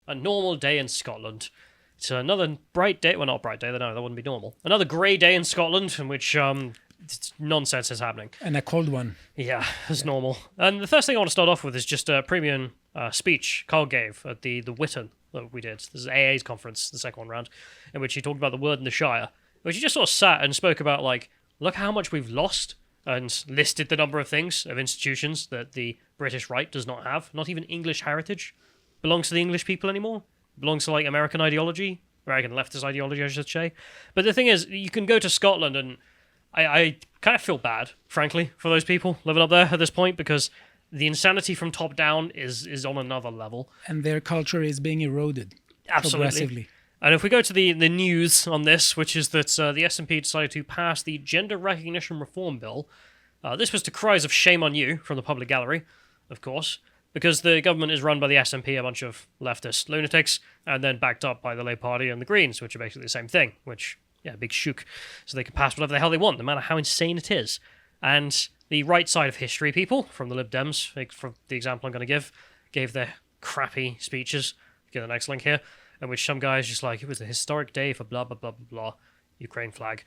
a normal day in Scotland. It's another bright day. Well, not a bright day. No, that wouldn't be normal. Another grey day in Scotland in which nonsense is happening. And a cold one. Yeah, as normal. And the first thing I want to start off with is just a premium speech Carl gave at the Witten that we did. This is AA's conference, the second one round, in which he talked about the word in the Shire, which he just sort of sat and spoke about, like, look how much we've lost, and listed the number of things, of institutions that the British right does not have. Not even English heritage belongs to the English people anymore. It belongs to, like, American ideology, American leftist ideology, I should say. But the thing is, you can go to Scotland, and I kind of feel bad, frankly, for those people living up there at this point, because the insanity from top down is on another level. And their culture is being eroded. Absolutely. Progressively. And if we go to the news on this, which is that the SNP decided to pass the Gender Recognition Reform Bill. This was to cries of shame on you from the public gallery, of course, because the government is run by the SNP, a bunch of leftist lunatics, and then backed up by the Labour Party and the Greens, which are basically the same thing, which, yeah, big shook. So they can pass whatever the hell they want, no matter how insane it is. And the right side of history people, from the Lib Dems, like, for the example I'm going to give, gave their crappy speeches. Get the next link here. In which some guys just like, it was a historic day for blah, blah, blah, blah, blah, Ukraine flag.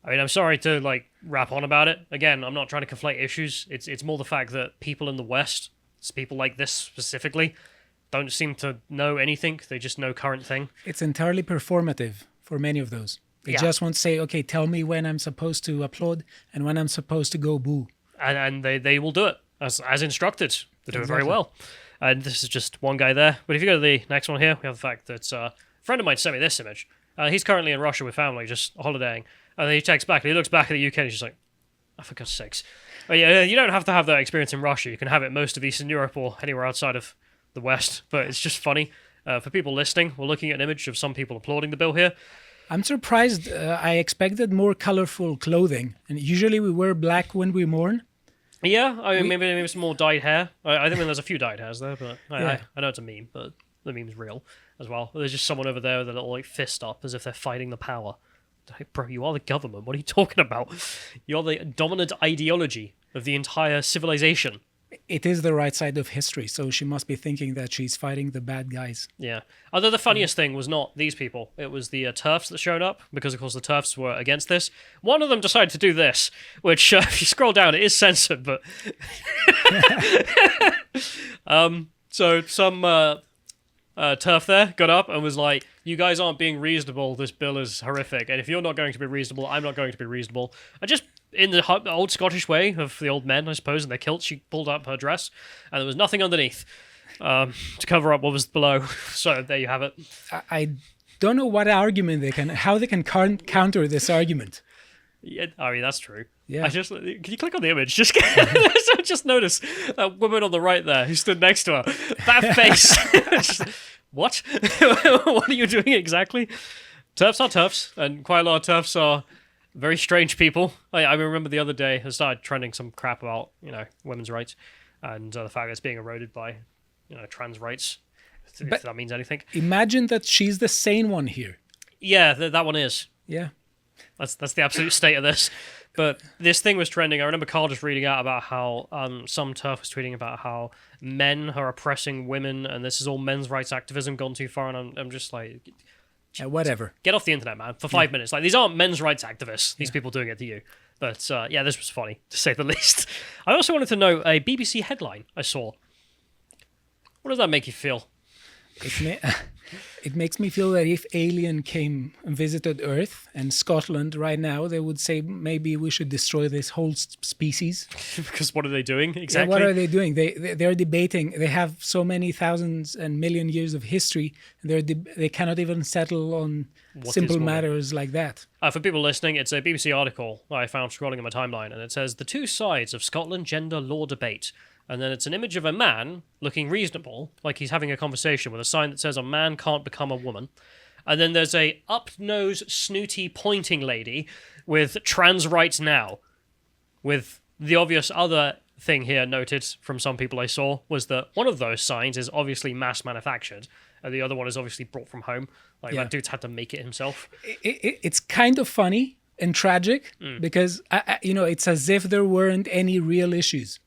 I mean, I'm sorry to, like, rap on about it. Again, I'm not trying to conflate issues. It's more the fact that people in the West, people like this specifically, don't seem to know anything. They just know current thing. It's entirely performative for many of those. They just want to say, okay, tell me when I'm supposed to applaud and when I'm supposed to go boo. And they will do it as instructed. They do it very well. And this is just one guy there. But if you go to the next one here, we have the fact that a friend of mine sent me this image. He's currently in Russia with family, just holidaying. And then he texts back, and he looks back at the UK, and he's just like, oh, for God's sakes. But yeah, you don't have to have that experience in Russia. You can have it most of Eastern Europe or anywhere outside of the West. But it's just funny. For people listening, we're looking at an image of some people applauding the bill here. I'm surprised. I expected more colorful clothing. And usually we wear black when we mourn. Yeah, I mean, maybe some more dyed hair. I think there's a few dyed hairs there, but I know it's a meme, but the meme's real as well. There's just someone over there with a little, like, fist up as if they're fighting the power. Like, bro, you are the government. What are you talking about? You're the dominant ideology of the entire civilization. It is the right side of history, so she must be thinking that she's fighting the bad guys. Yeah. Although the funniest thing was not these people. It was the TERFs that showed up, because, of course, the TERFs were against this. One of them decided to do this, which, if you scroll down, it is censored, but... So some TERF there got up and was like, you guys aren't being reasonable, this bill is horrific, and if you're not going to be reasonable, I'm not going to be reasonable. And just... in the old Scottish way of the old men, I suppose, in their kilts, she pulled up her dress, and there was nothing underneath to cover up what was below. So there you have it. I don't know what argument how they can counter this argument. Yeah, I mean, that's true. Yeah. Can you click on the image? Just notice that woman on the right there who stood next to her. That face. What? What are you doing exactly? TERFs are TERFs, and quite a lot of TERFs are very strange people. I remember the other day I started trending some crap about, women's rights and the fact that it's being eroded by, trans rights. If that means anything. Imagine that she's the sane one here. Yeah, that one is. Yeah. That's the absolute state of this. But this thing was trending. I remember Carl just reading out about how some TERF was tweeting about how men are oppressing women, and this is all men's rights activism gone too far. And I'm just like... whatever. Get off the internet, man, for 5 minutes. Like, these aren't men's rights activists, these people doing it to you. But, this was funny, to say the least. I also wanted to know a BBC headline I saw. What does that make you feel? It makes me feel that if alien came and visited Earth and Scotland right now, they would say maybe we should destroy this whole species. Because what are they doing exactly? Yeah, what are they doing? They're debating. They have so many thousands and million years of history. They cannot even settle on simple matters like that. For people listening, it's a BBC article I found scrolling in my timeline, and it says, "The two sides of Scotland gender law debate." And then it's an image of a man looking reasonable, like he's having a conversation with a sign that says a man can't become a woman. And then there's a up-nose, snooty, pointing lady with trans rights now. With the obvious other thing here noted from some people I saw was that one of those signs is obviously mass manufactured, and the other one is obviously brought from home. Like, that dude's had to make it himself. It's kind of funny and tragic because, it's as if there weren't any real issues.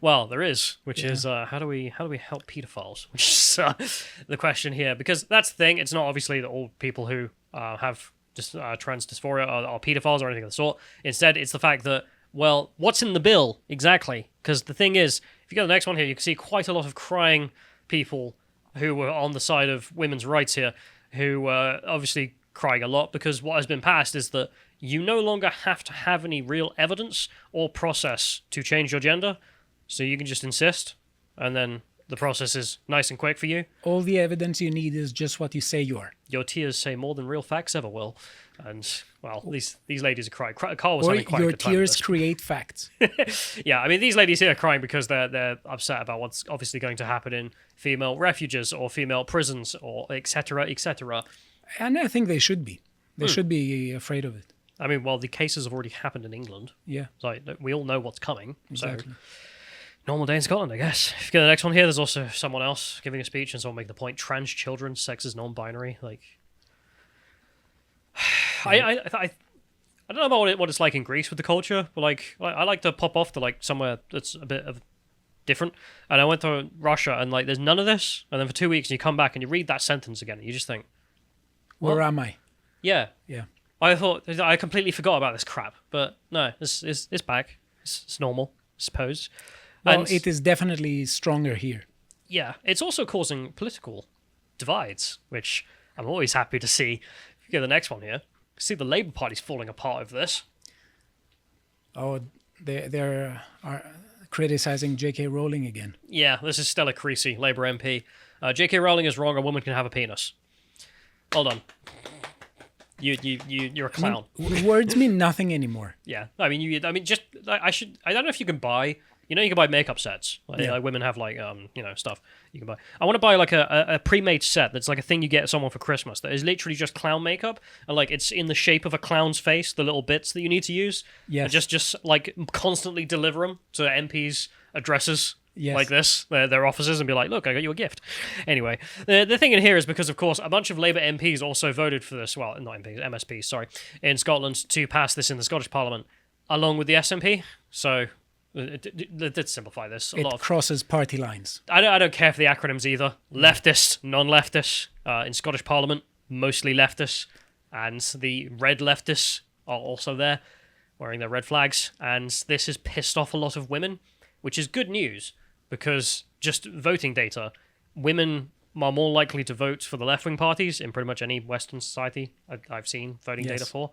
Well, there is, which is how do we help pedophiles? Which is the question here, because that's the thing. It's not obviously that all people who have just trans dysphoria are pedophiles or anything of the sort. Instead, it's the fact that, well, what's in the bill exactly? Because the thing is, if you go to the next one here, you can see quite a lot of crying people who were on the side of women's rights here, who were obviously crying a lot because what has been passed is that you no longer have to have any real evidence or process to change your gender, so you can just insist, and then the process is nice and quick for you. All the evidence you need is just what you say you are. Your tears say more than real facts ever will. And, well, these ladies are crying. Carl was Or having quite a your good time with tears this. create facts. Yeah, I mean, these ladies here are crying because they're upset about what's obviously going to happen in female refuges or female prisons or et cetera, et cetera. And I think they should be. They should be afraid of it. I mean, well, the cases have already happened in England. Yeah. So we all know what's coming. Exactly. So normal day in Scotland, I guess. If you go to the next one here, there's also someone else giving a speech and someone making the point, trans children, sex is non-binary. Like, I don't know about what it's like in Greece with the culture, but like I like to pop off to like somewhere that's a bit of different. And I went to Russia and like there's none of this. And then for 2 weeks you come back and you read that sentence again and you just think, Where am I? yeah. Yeah. I thought I completely forgot about this crap, but no, it's back. It's normal, I suppose. Well, And it is definitely stronger here. yeah, it's also causing political divides, which I'm always happy to see. If you go to the next one here, see the Labour Party's falling apart over this. Oh, they're are criticizing J.K. Rowling again. Yeah, this is Stella Creasy, Labour MP. J.K. Rowling is wrong. A woman can have a penis. Well done. You're a clown. Words mean nothing anymore. Yeah, I mean, just I don't know if you can buy. You know, you can buy makeup sets. Like, Yeah. like women have like stuff you can buy. I want to buy like a pre-made set that's like a thing you get someone for Christmas that is literally just clown makeup and like it's in the shape of a clown's face, the little bits that you need to use. Yes. And just like constantly deliver them to MPs' addresses. Yes. Like this, their offices, and be like, look, I got you a gift. Anyway, the thing in here is because, of course, a bunch of Labour MPs also voted for this, well, not MPs, MSPs, sorry, in Scotland to pass this in the Scottish Parliament, along with the SNP. So, let's simplify this. It crosses party lines. I don't care for the acronyms either. Leftist, non-leftist, in Scottish Parliament, mostly leftists, and the red leftists are also there, wearing their red flags, and this has pissed off a lot of women, which is good news. Because just voting data, women are more likely to vote for the left-wing parties in pretty much any Western society I've seen voting data for.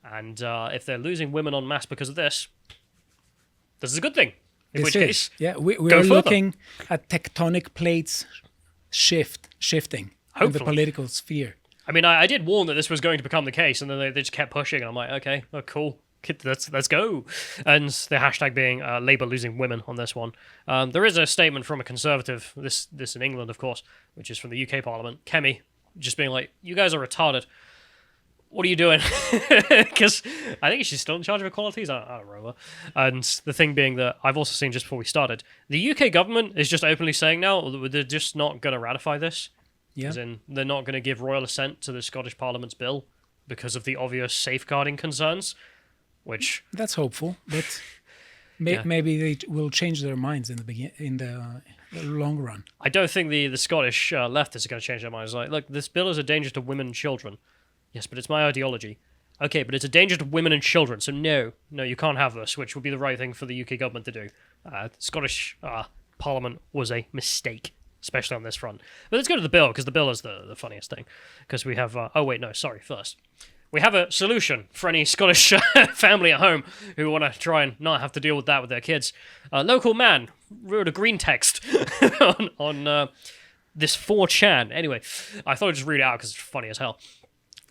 And if they're losing women en masse because of this is a good thing. In which case, yeah, we go are further. looking at tectonic plates shifting in the Hopefully. political sphere. I mean, I did warn that this was going to become the case, and then they just kept pushing, and I'm like, okay, oh, cool. Let's go. And the hashtag being Labour losing women on this one. There is a statement from a Conservative, this in England, of course, which is from the UK Parliament, Kemi, just being like, you guys are retarded. What are you doing? Because I think she's still in charge of equalities. I don't remember. And the thing being that I've also seen just before we started, the UK government is just openly saying now that they're just not going to ratify this. Yeah. As in, they're not going to give royal assent to the Scottish Parliament's bill because of the obvious safeguarding concerns. Which That's hopeful, but Yeah. maybe they will change their minds in the long run. I don't think the Scottish leftists are going to change their minds. Like, look, this bill is a danger to women and children. Yes, but it's my ideology. Okay, but it's a danger to women and children, so no, you can't have this, which would be the right thing for the UK government to do. The Scottish Parliament was a mistake, especially on this front. But let's go to the bill, because the bill is the funniest thing. Because we have... first. We have a solution for any Scottish family at home who want to try and not have to deal with that with their kids. A local man wrote a green text on this 4chan. Anyway, I thought I'd just read it out because it's funny as hell.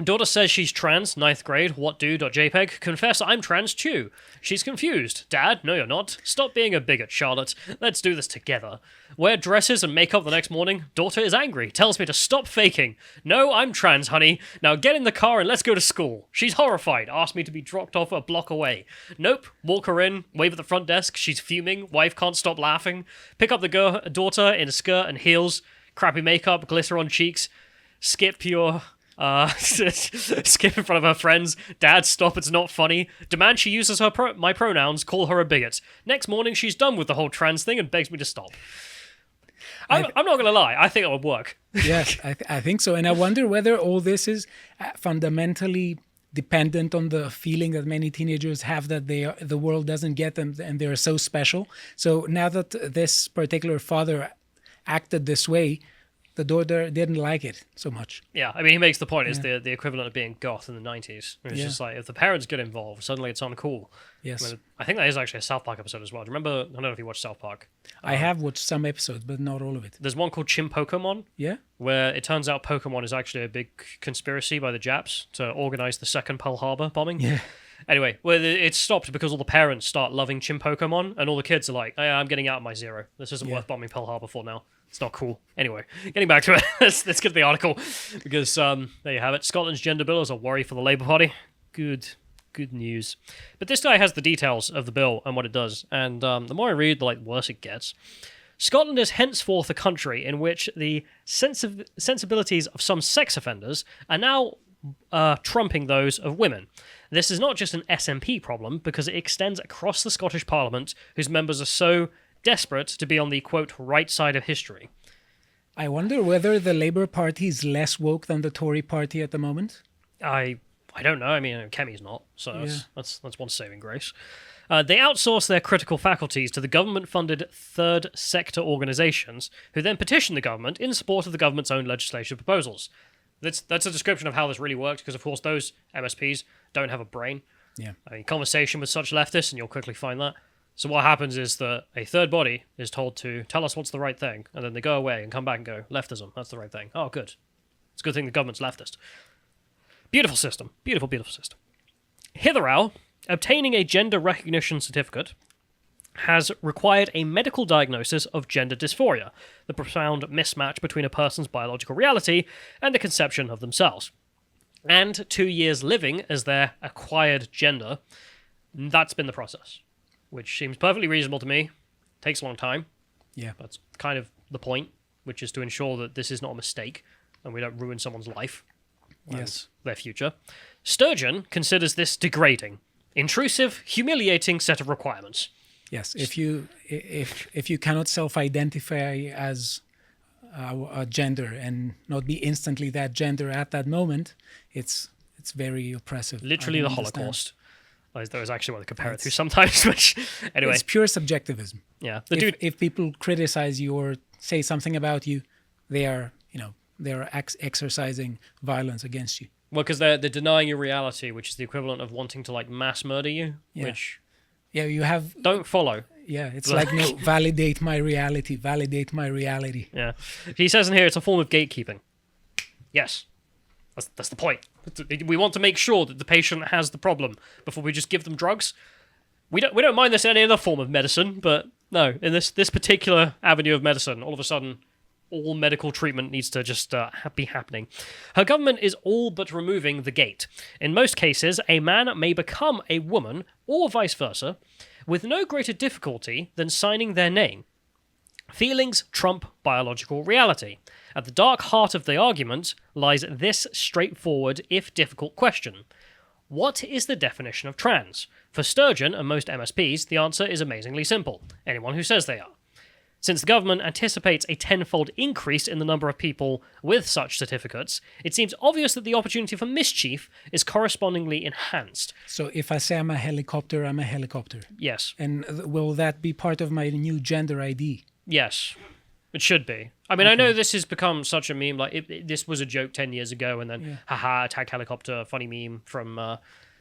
Daughter says she's trans, 9th grade, whatdo.jpg. Confess I'm trans too. She's confused. Dad, no you're not. Stop being a bigot, Charlotte. Let's do this together. Wear dresses and makeup the next morning. Daughter is angry. Tells me to stop faking. No, I'm trans, honey. Now get in the car and let's go to school. She's horrified. Asked me to be dropped off a block away. Nope. Walk her in. Wave at the front desk. She's fuming. Wife can't stop laughing. Pick up the daughter in a skirt and heels. Crappy makeup. Glitter on cheeks. Skip your... Skip in front of her friends. Dad, stop, it's not funny. Demand she uses my pronouns, call her a bigot. Next morning, she's done with the whole trans thing and begs me to stop. I'm not going to lie, I think it would work. Yes, I think so. And I wonder whether all this is fundamentally dependent on the feeling that many teenagers have that the world doesn't get them and they're so special. So now that this particular father acted this way, the daughter didn't like it so much. Yeah, I mean, he makes the point. It's the equivalent of being goth in the 90s. It's just like, if the parents get involved, suddenly it's uncool. Yes. I think that is actually a South Park episode as well. Do you remember? I don't know if you watched South Park. I have watched some episodes, but not all of it. There's one called Pokemon. Yeah? Where it turns out Pokemon is actually a big conspiracy by the Japs to organize the second Pearl Harbor bombing. Yeah. Anyway, it stopped because all the parents start loving Pokemon, and all the kids are like, hey, I'm getting out of my Zero. This isn't worth bombing Pearl Harbor for now. It's not cool. Anyway, getting back to it, let's get to the article, because there you have it. Scotland's gender bill is a worry for the Labour Party. Good news. But this guy has the details of the bill and what it does, and the more I read, the worse it gets. Scotland is henceforth a country in which the sensibilities of some sex offenders are now trumping those of women. This is not just an SNP problem, because it extends across the Scottish Parliament, whose members are so desperate to be on the, quote, right side of history. I wonder whether the Labour Party is less woke than the Tory Party at the moment. I don't know. I mean, Kemi's not, so that's one saving grace. They outsource their critical faculties to the government-funded third sector organisations, who then petition the government in support of the government's own legislative proposals. That's a description of how this really works, because of course those MSPs don't have a brain. Yeah. I mean, conversation with such leftists, and you'll quickly find that. So what happens is that a third body is told to tell us what's the right thing, and then they go away and come back and go, leftism, that's the right thing. Oh, good. It's a good thing the government's leftist. Beautiful system. Beautiful, beautiful system. Hitherto, obtaining a gender recognition certificate has required a medical diagnosis of gender dysphoria, the profound mismatch between a person's biological reality and the conception of themselves. And 2 years living as their acquired gender. That's been the process, which seems perfectly reasonable to me. Takes a long time. Yeah. That's kind of the point, which is to ensure that this is not a mistake and we don't ruin someone's life and their future. Sturgeon considers this degrading, intrusive, humiliating set of requirements. Yes, if you cannot self-identify as a gender and not be instantly that gender at that moment, it's very oppressive. Literally the Holocaust. That was actually what they compare it to sometimes. Which, anyway, it's pure subjectivism. Yeah, if people criticize you or say something about you, they are exercising violence against you. Well, because they're denying your reality, which is the equivalent of wanting to mass murder you, which you have don't follow. Yeah, it's like validate my reality, validate my reality. Yeah, he says in here it's a form of gatekeeping. Yes, that's the point. We want to make sure that the patient has the problem before we just give them drugs. We don't mind this in any other form of medicine, but no, in this particular avenue of medicine, all of a sudden, all medical treatment needs to just be happening. Her government is all but removing the gate. In most cases, a man may become a woman, or vice versa, with no greater difficulty than signing their name. Feelings trump biological reality. At the dark heart of the argument lies this straightforward, if difficult, question. What is the definition of trans? For Sturgeon and most MSPs, the answer is amazingly simple. Anyone who says they are. Since the government anticipates a tenfold increase in the number of people with such certificates, it seems obvious that the opportunity for mischief is correspondingly enhanced. So if I say I'm a helicopter, I'm a helicopter? Yes. And will that be part of my new gender ID? Yes. It should be. I mean, I know this has become such a meme. This was a joke 10 years ago, and then, haha, attack helicopter, funny meme from,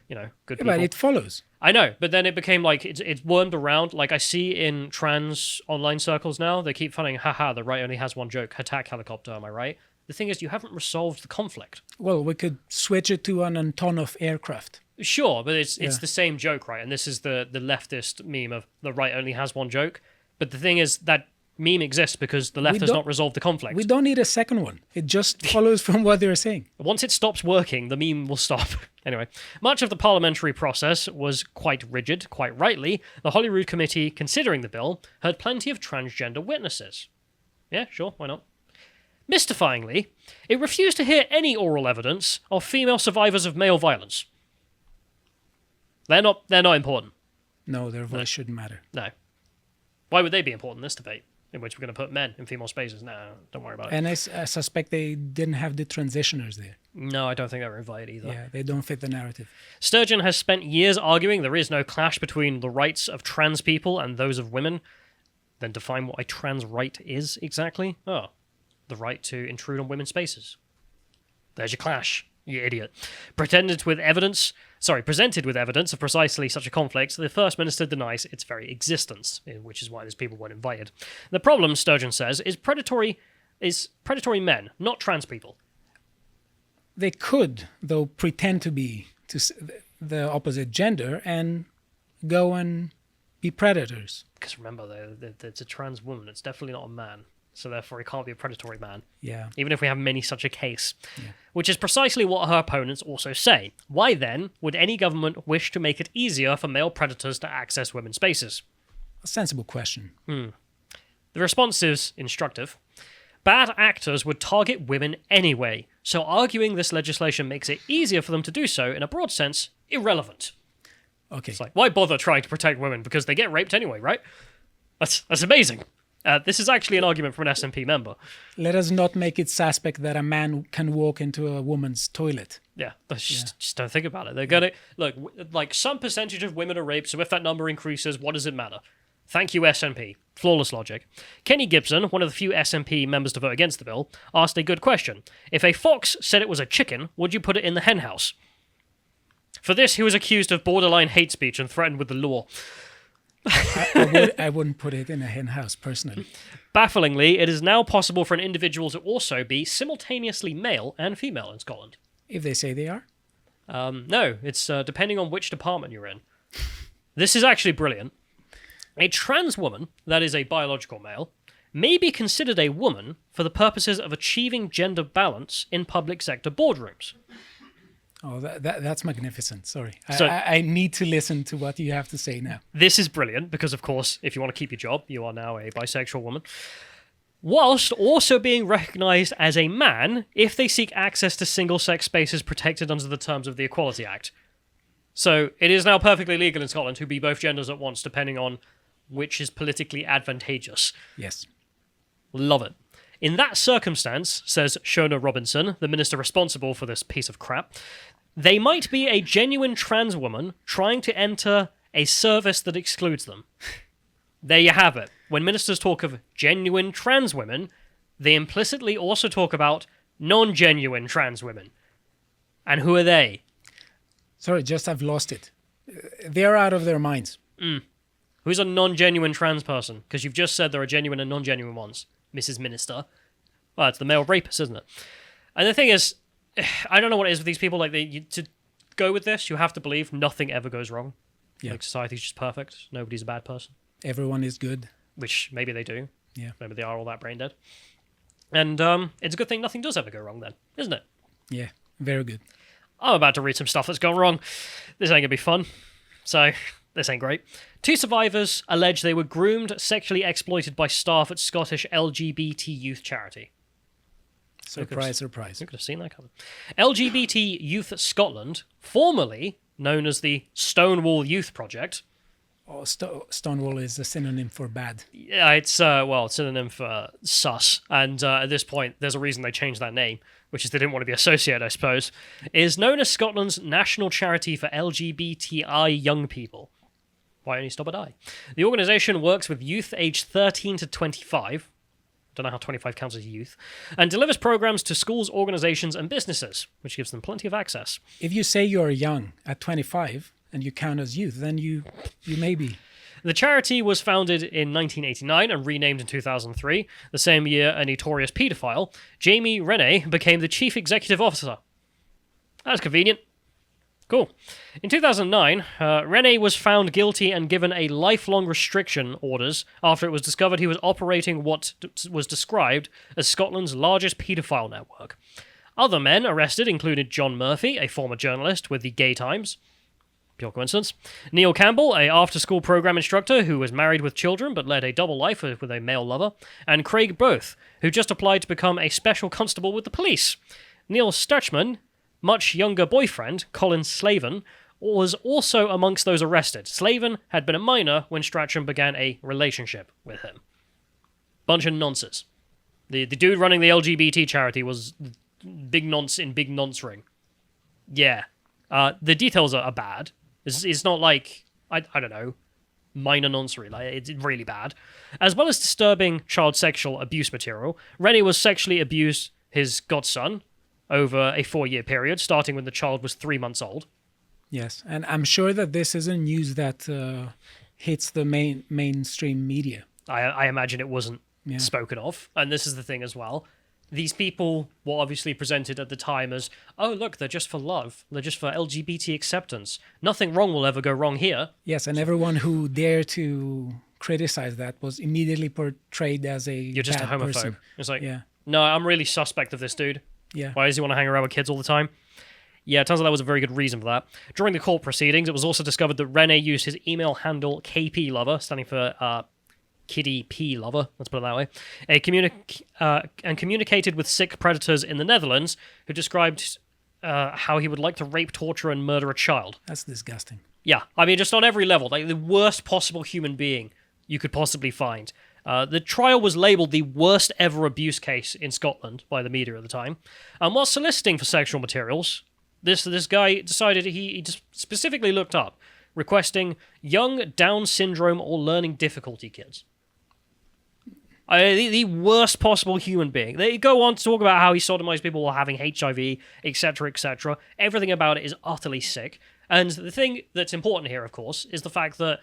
good people. But it follows. I know, but then it became it's wormed around. I see in trans online circles now, they keep funning, haha, the right only has one joke, attack helicopter, am I right? The thing is, you haven't resolved the conflict. Well, we could switch it to an Antonov aircraft. Sure, but it's the same joke, right? And this is the leftist meme of the right only has one joke. But the thing is, that meme exists because the left has not resolved the conflict. We don't need a second one. It just follows from what they're saying. Once it stops working, the meme will stop. Anyway, much of the parliamentary process was quite rigid. Quite rightly, the Holyrood Committee, considering the bill, heard plenty of transgender witnesses. Yeah, sure, why not? Mystifyingly, it refused to hear any oral evidence of female survivors of male violence. They're not important. No, their voice shouldn't matter. No. Why would they be important in this debate, in which we're going to put men in female spaces? No, don't worry about it. And I suspect they didn't have the transitioners there. No, I don't think they were invited either. Yeah, they don't fit the narrative. Sturgeon has spent years arguing there is no clash between the rights of trans people and those of women. Then define what a trans right is exactly. Oh, the right to intrude on women's spaces. There's your clash, you idiot. Presented with evidence of precisely such a conflict, the First Minister denies its very existence, which is why these people weren't invited. The problem, Sturgeon says, is predatory men, not trans people. They could, though, pretend to be the opposite gender and go and be predators. Because remember, though, it's a trans woman. It's definitely not a man. So therefore, he can't be a predatory man. Yeah. Even if we have many such a case. Yeah. Which is precisely what her opponents also say. Why then would any government wish to make it easier for male predators to access women's spaces? A sensible question. The response is instructive. Bad actors would target women anyway, so arguing this legislation makes it easier for them to do so, in a broad sense, irrelevant. Okay. It's like, why bother trying to protect women? Because they get raped anyway, right? That's amazing. This is actually an argument from an SNP member. Let us not make it suspect that a man can walk into a woman's toilet. Yeah, just don't think about it. They're gonna look like some percentage of women are raped, so if that number increases, what does it matter? Thank you, SNP. Flawless logic. Kenny Gibson, one of the few SNP members to vote against the bill, asked a good question. If a fox said it was a chicken, would you put it in the hen house? For this, he was accused of borderline hate speech and threatened with the law. I wouldn't put it in a hen house, personally. Bafflingly, it is now possible for an individual to also be simultaneously male and female in Scotland. If they say they are? No, it's depending on which department you're in. This is actually brilliant. A trans woman, that is a biological male, may be considered a woman for the purposes of achieving gender balance in public sector boardrooms. Oh, that's magnificent. Sorry. So, I need to listen to what you have to say now. This is brilliant because, of course, if you want to keep your job, you are now a bisexual woman. Whilst also being recognised as a man if they seek access to single-sex spaces protected under the terms of the Equality Act. So it is now perfectly legal in Scotland to be both genders at once, depending on which is politically advantageous. Yes. Love it. In that circumstance, says Shona Robinson, the minister responsible for this piece of crap, they might be a genuine trans woman trying to enter a service that excludes them. There you have it. When ministers talk of genuine trans women, they implicitly also talk about non-genuine trans women. And who are they? Sorry, I've lost it. They're out of their minds. Who's a non-genuine trans person? Because you've just said there are genuine and non-genuine ones, Mrs. Minister. Well, it's the male rapist, isn't it? And the thing is, I don't know what it is with these people. Like, to go with this, you have to believe nothing ever goes wrong. Yeah. Like, society's just perfect. Nobody's a bad person. Everyone is good. Which maybe they do. Yeah. Maybe they are all that brain dead. And it's a good thing nothing does ever go wrong then, isn't it? Yeah, very good. I'm about to read some stuff that's gone wrong. This ain't going to be fun. So, this ain't great. 2 survivors allege they were groomed, sexually exploited by staff at Scottish LGBT youth charity. Surprise. Who could have seen that coming? LGBT Youth Scotland, formerly known as the Stonewall Youth Project. Oh, Stonewall is a synonym for bad. Yeah, it's a synonym for sus. And at this point, there's a reason they changed that name, which is they didn't want to be associated, I suppose. Is known as Scotland's national charity for LGBTI young people. Why only stop at I? The organisation works with youth aged 13 to 25. Don't know how 25 counts as youth. And delivers programs to schools, organisations, and businesses, which gives them plenty of access. If you say you're young at 25 and you count as youth, then you may be. The charity was founded in 1989 and renamed in 2003. The same year, a notorious paedophile, Jamie Rennie, became the chief executive officer. That's convenient. Cool. In 2009, Rennie was found guilty and given a lifelong restriction orders after it was discovered he was operating what was described as Scotland's largest paedophile network. Other men arrested included John Murphy, a former journalist with the Gay Times. Pure coincidence. Neil Campbell, a after-school program instructor who was married with children but led a double life with a male lover. And Craig Both, who just applied to become a special constable with the police. Neil Sturchman, much younger boyfriend, Colin Slavin, was also amongst those arrested. Slavin had been a minor when Strachan began a relationship with him. Bunch of nonsense. The dude running the LGBT charity was big nonce in big nonce ring. Yeah. The details are bad. It's not like, I don't know, minor noncery. Like, it's really bad. As well as disturbing child sexual abuse material, Rennie was sexually abused his godson over a 4-year period, starting when the child was 3 months old. Yes, and I'm sure that this isn't news that hits the mainstream media. I imagine it wasn't spoken of. And this is the thing as well. These people were obviously presented at the time as, oh, look, they're just for love. They're just for LGBT acceptance. Nothing wrong will ever go wrong here. Yes, and everyone who dared to criticize that was immediately portrayed as a You're just a bad homophobe. person. It's like, Yeah. no, I'm really suspect of this dude. Yeah. Why does he want to hang around with kids all the time? Yeah, it turns out that was a very good reason for that. During the court proceedings, it was also discovered that Rene used his email handle KP Lover, standing for Kitty P Lover, let's put it that way, and communicated with sick predators in the Netherlands who described how he would like to rape, torture, and murder a child. That's disgusting. Yeah, I mean, just on every level, like the worst possible human being you could possibly find. The trial was labelled the worst ever abuse case in Scotland by the media at the time. And while soliciting for sexual materials, this guy decided he just specifically looked up, requesting young Down syndrome or learning difficulty kids. The worst possible human being. They go on to talk about how he sodomized people while having HIV, etc., etc. Everything about it is utterly sick. And the thing that's important here, of course, is the fact that,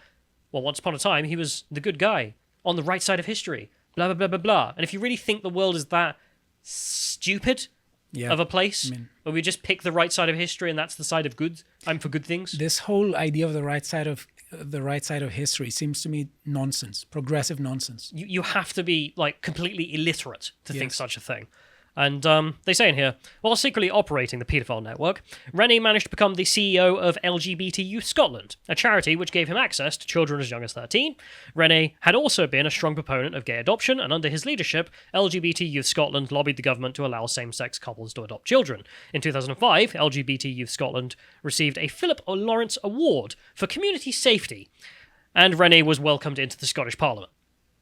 well, once upon a time, he was the good guy, on the right side of history, blah, blah, blah, blah, blah. And if you really think the world is that stupid of a place, where we just pick the right side of history and that's the side of good, I'm for good things. This whole idea of the right side of history seems to me nonsense, progressive nonsense. You have to be like completely illiterate to think such a thing. And they say in here, while secretly operating the paedophile network, Rennie managed to become the CEO of LGBT Youth Scotland, a charity which gave him access to children as young as 13. Rennie had also been a strong proponent of gay adoption, and under his leadership, LGBT Youth Scotland lobbied the government to allow same-sex couples to adopt children. In 2005, LGBT Youth Scotland received a Philip Lawrence Award for community safety, and Rennie was welcomed into the Scottish Parliament.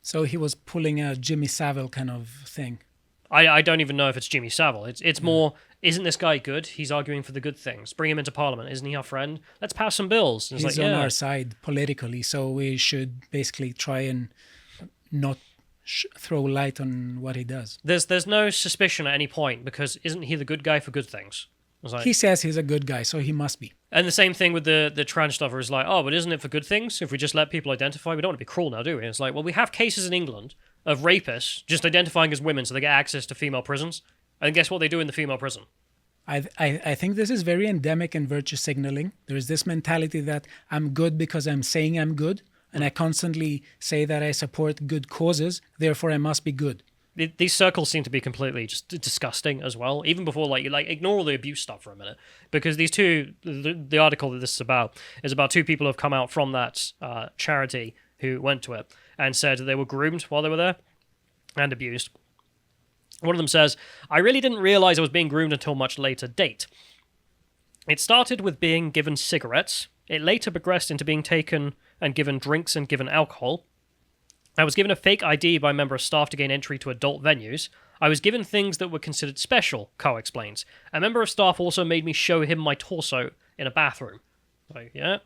So he was pulling a Jimmy Savile kind of thing. I don't even know if it's Jimmy Savile. It's more, isn't this guy good? He's arguing for the good things. Bring him into Parliament. Isn't he our friend? Let's pass some bills. And He's on our side politically, so we should basically try and not throw light on what he does. There's no suspicion at any point, because isn't he the good guy for good things? He says he's a good guy, so he must be. And the same thing with the trans stuff, is like, oh, but isn't it for good things? If we just let people identify, we don't want to be cruel now, do we? And it's like, well, we have cases in England of rapists just identifying as women so they get access to female prisons. And guess what they do in the female prison? I think this is very endemic in virtue signaling. There is this mentality that I'm good because I'm saying I'm good, and I constantly say that I support good causes, therefore I must be good. These circles seem to be completely just disgusting as well. Even before, like, ignore all the abuse stuff for a minute, because these two, the article that this is about two people who have come out from that charity who went to it and said they were groomed while they were there and abused. One of them says, I really didn't realize I was being groomed until much later date. It started with being given cigarettes. It later progressed into being taken and given drinks and given alcohol. I was given a fake ID by a member of staff to gain entry to adult venues. I was given things that were considered special, Carl explains. A member of staff also made me show him my torso in a bathroom. Like, yeah,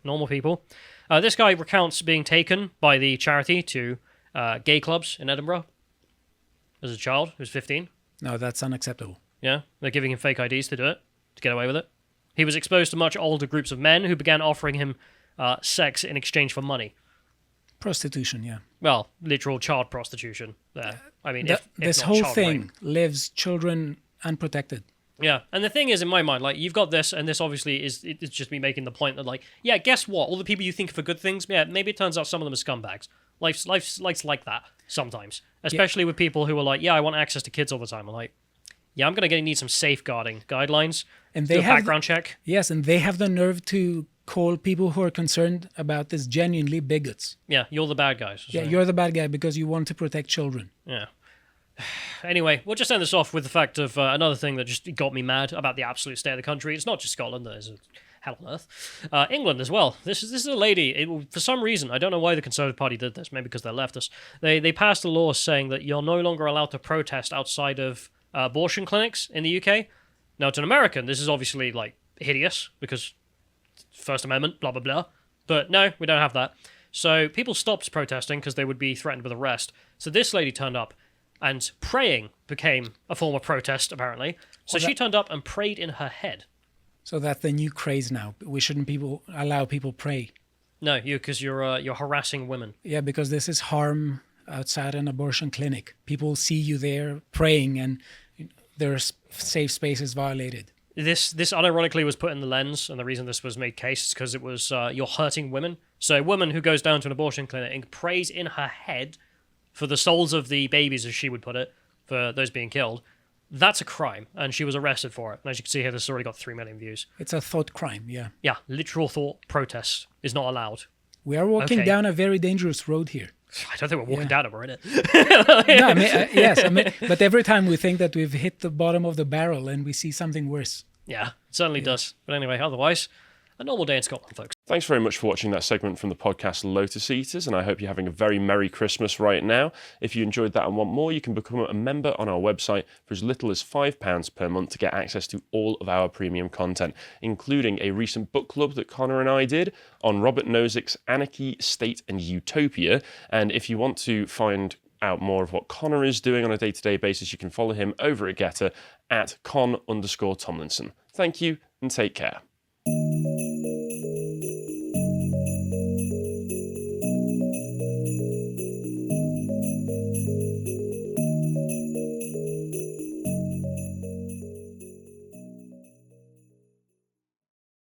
normal people. This guy recounts being taken by the charity to gay clubs in Edinburgh as a child who's 15. No, that's unacceptable. Yeah, they're giving him fake IDs to do it, to get away with it. He was exposed to much older groups of men who began offering him sex in exchange for money. Prostitution, yeah. Well, literal child prostitution there. I mean, this whole thing leaves children unprotected. Yeah, and the thing is, in my mind, like, you've got this, and this obviously it's just me making the point that, like, yeah, guess what? All the people you think are for good things, yeah, maybe it turns out some of them are scumbags. Life's like that sometimes, especially with people who are like, yeah, I want access to kids all the time. I'm like, yeah, I'm gonna need some safeguarding guidelines. And do a background check. Yes, and they have the nerve to call people who are concerned about this genuinely bigots. Yeah, you're the bad guys. Yeah, you're the bad guy because you want to protect children. Yeah. Anyway, we'll just end this off with the fact of another thing that just got me mad about the absolute state of the country. It's not just Scotland, there's a hell on earth. England as well. This is a lady, for some reason, I don't know why the Conservative Party did this, maybe because they're leftists. They passed a law saying that you're no longer allowed to protest outside of abortion clinics in the UK. Now, to an American, this is obviously, like, hideous, because First Amendment, blah, blah, blah. But no, we don't have that. So people stopped protesting because they would be threatened with arrest. So this lady turned up, and praying became a form of protest, apparently. So she turned up and prayed in her head. So that's the new craze now. We shouldn't allow people pray. No, because you're harassing women. Yeah, because this is harm outside an abortion clinic. People see you there praying, and their safe space is violated. This unironically was put in the lens, and the reason this was made case is because it was you're hurting women. So a woman who goes down to an abortion clinic and prays in her head for the souls of the babies, as she would put it, for those being killed, that's a crime, and she was arrested for it. And as you can see here, this has already got 3 million views. It's a thought crime, yeah. Yeah, literal thought protest is not allowed. We are walking down a very dangerous road here. I don't think we're walking down it, we're in it. No, I mean, yes, but every time we think that we've hit the bottom of the barrel and we see something worse. Yeah, it certainly does. But anyway, otherwise, a normal day in Scotland, folks. Thanks very much for watching that segment from the podcast Lotus Eaters, and I hope you're having a very Merry Christmas right now. If you enjoyed that and want more, you can become a member on our website for as little as £5 per month to get access to all of our premium content, including a recent book club that Connor and I did on Robert Nozick's Anarchy, State and Utopia. And if you want to find out more of what Connor is doing on a day-to-day basis, you can follow him over at Getter at @Con_Tomlinson. Thank you and take care.